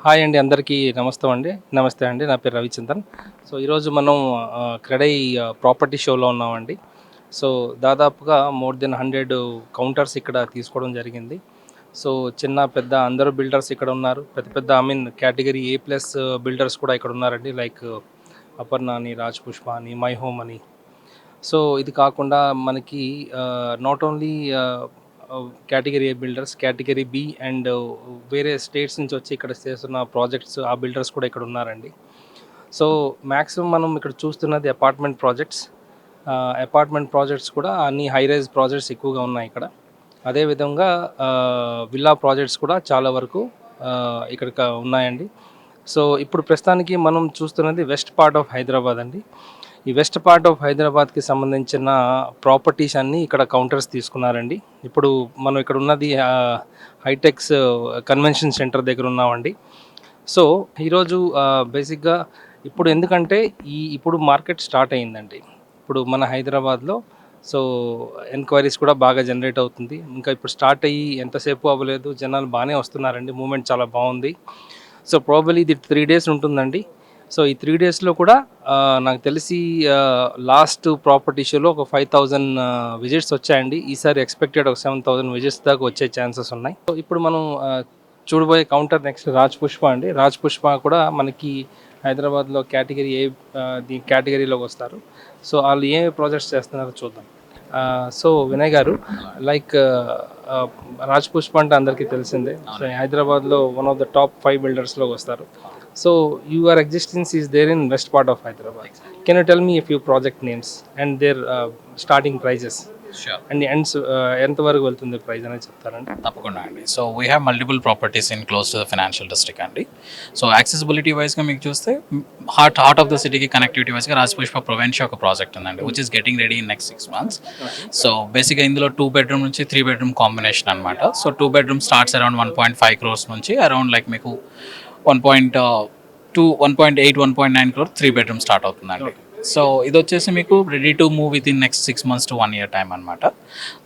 Hi అండి, అందరికీ నమస్తే అండి. నా పేరు రవిచంద్రన్. సో ఈరోజు మనం క్రెడై ప్రాపర్టీ షోలో ఉన్నామండి. సో దాదాపుగా మోర్ దెన్ 100 కౌంటర్స్ ఇక్కడ తీసుకోవడం జరిగింది. సో చిన్న పెద్ద అందరూ బిల్డర్స్ ఇక్కడ ఉన్నారు. పెద్ద పెద్ద కేటగిరీ A+ బిల్డర్స్ కూడా ఇక్కడ ఉన్నారండి. లైక్ అపర్ణ అని, రాజ్ పుష్ప అని, మై హోమ్ అని. సో ఇది కాకుండా మనకి not only category A builders, category B and వేరే స్టేట్స్ నుంచి వచ్చి ఇక్కడ చేస్తున్న ప్రాజెక్ట్స్, ఆ బిల్డర్స్ కూడా ఇక్కడ ఉన్నారండి. సో మ్యాక్సిమం మనం ఇక్కడ చూస్తున్నది అపార్ట్మెంట్ ప్రాజెక్ట్స్ కూడా అన్ని హై రైజ్ ప్రాజెక్ట్స్ ఎక్కువగా ఉన్నాయి ఇక్కడ. అదేవిధంగా విల్లా ప్రాజెక్ట్స్ కూడా చాలా వరకు ఇక్కడ ఉన్నాయండి. సో ఇప్పుడు ప్రస్తుతానికి మనం చూస్తున్నది వెస్ట్ పార్ట్ ఆఫ్ హైదరాబాద్ అండి. ఈ వెస్ట్ పార్ట్ ఆఫ్ హైదరాబాద్కి సంబంధించిన ప్రాపర్టీస్ అన్నీ ఇక్కడ కౌంటర్స్ తీసుకున్నారండి. ఇప్పుడు మనం ఇక్కడ ఉన్నది హైటెక్స్ కన్వెన్షన్ సెంటర్ దగ్గర ఉన్నామండి. సో ఈరోజు బేసిక్గా ఇప్పుడు ఎందుకంటే ఇప్పుడు మార్కెట్ స్టార్ట్ అయ్యిందండి. ఇప్పుడు మన హైదరాబాద్లో సో ఎంక్వైరీస్ కూడా బాగా జనరేట్ అవుతుంది. ఇంకా ఇప్పుడు స్టార్ట్ అయ్యి ఎంతసేపు అవ్వలేదు, జనాలు బాగానే వస్తున్నారండి. మూమెంట్ చాలా బాగుంది. సో ప్రాబబ్లీ ఇది 3 days ఉంటుందండి. సో ఈ 3 daysలో కూడా నాకు తెలిసి లాస్ట్ ప్రాపర్టీ షోలో ఒక 5,000 విజిట్స్ వచ్చాయండి. ఈసారి ఎక్స్పెక్టెడ్ ఒక 7,000 విజిట్స్ దాకా వచ్చే ఛాన్సెస్ ఉన్నాయి. సో ఇప్పుడు మనం చూడబోయే కౌంటర్ నెక్స్ట్ రాజ్ పుష్ప అండి. రాజ్ పుష్ప కూడా మనకి హైదరాబాద్లో కేటగిరీ A దీని కేటగిరీలోకి వస్తారు. సో వాళ్ళు ఏ ప్రాజెక్ట్స్ చేస్తున్నారో చూద్దాం. సో వినయ్ గారు, లైక్ రాజ్ పుష్ప అంటే అందరికీ తెలిసిందే. సో హైదరాబాద్లో వన్ ఆఫ్ ద టాప్ 5 బిల్డర్స్లోకి వస్తారు. So your existence is there in west part of Hyderabad. Can you tell me a few project names and their starting prices? Sure. And the ends ఎంత వరకు వెళ్తుంది price అనేది చెప్తారండి? తప్పకుండా అండి. So we have multiple properties in close to the financial district అండి. So accessibility వైజ్గా మీకు చూస్తే హార్ట్ ఆఫ్ ద సిటీకి కనెక్టివిటీ వైజ్గా రాజ్ పుష్ప ప్రొవెన్షియా ఒక ప్రాజెక్ట్ ఉందండి, which is getting ready in next 6 months. So బేసిక్గా ఇందులో 2 bedroom నుంచి 3 bedroom కాంబినేషన్ అనమాట. So 2 bedroom starts around 1.5 crores నుంచి అరౌండ్ లైక్ మీకు 1.8, 1.9 crore 3 bedroom స్టార్ట్ అవుతుందండి. సో ఇది వచ్చేసి మీకు ready to move with in next 6 months to 1 year time అనమాట.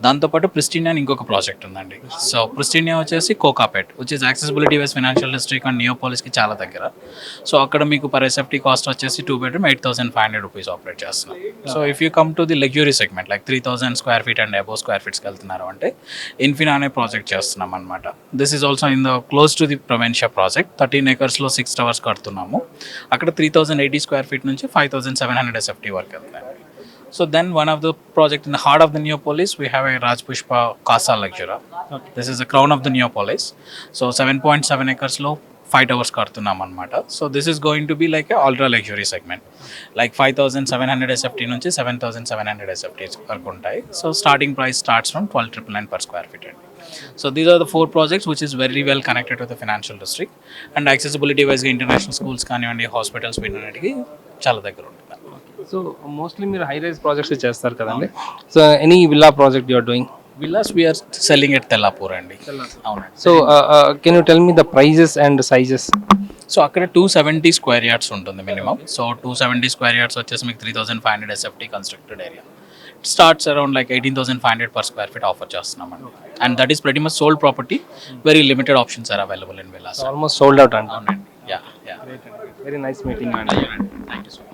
దాంతోపాటు ప్రిస్టీనియా అని ఇంకొక ప్రాజెక్ట్ ఉందండి. సో ప్రిస్టీనియా వచ్చేసి Kokapet, which is accessibility wise financial district and నియోపాలిస్కి చాలా దగ్గర. సో అక్కడ మీకు పర్ ఎస్ఎఫ్టీ కాస్ట్ వచ్చేసి 2 bedroom 8,500 rupees ఆపరేట్ చేస్తున్నాం. So if you come to the luxury segment like 3,000 square feet and above square ఫీట్స్కి వెళ్తున్నారు అంటే ఇన్ఫినా అనే ప్రాజెక్ట్ చేస్తున్నాం అనమాట. This is also in the close to the ప్రొవెన్షియా ప్రాజెక్ట్. 13 acresలో 6 towers కడుతున్నాము. అక్కడ 3,080 square feet నుంచి 5,700 SFT work వెళ్తాయి. So then one of the project in the heart of the Neopolis, we have a Raj Pushpa Casa Luxury. Okay. This is the crown of the Neopolis. So 7.7 acres లో 5 towers కడుతున్నాం అనమాట. So this is going to be like A ultra luxury segment, like 5,700 SFT నుంచి 7,700 SFT వరకు ఉంటాయి. So starting price starts from 12,999 per square feet అండి. So these are the 4 projects which is very well connected to the financial district and accessibility wise international schools కానివ్వండి, hospitals వీటన్నిటికి చాలా దగ్గర ఉంటుంది. So mostly మీరు high rise projects చేస్తారు కదండి. So any villa project you are doing? Villas we're selling at Tellapur అండి. అవునండి. So can you tell me the prices and sizes? So అక్కడ 270 square yards ఉంటుంది మినిమం. సో 270 square yards వచ్చేసి మీకు 3,500 SFT constructed area. Starts around like 18,500 per square feet offer చేస్తున్నామండి. And that is pretty much sold property. Very limited options are available in villas. Almost sold out అండి. అవునండి. Yeah. Very nice meeting అండి. Thank you so much.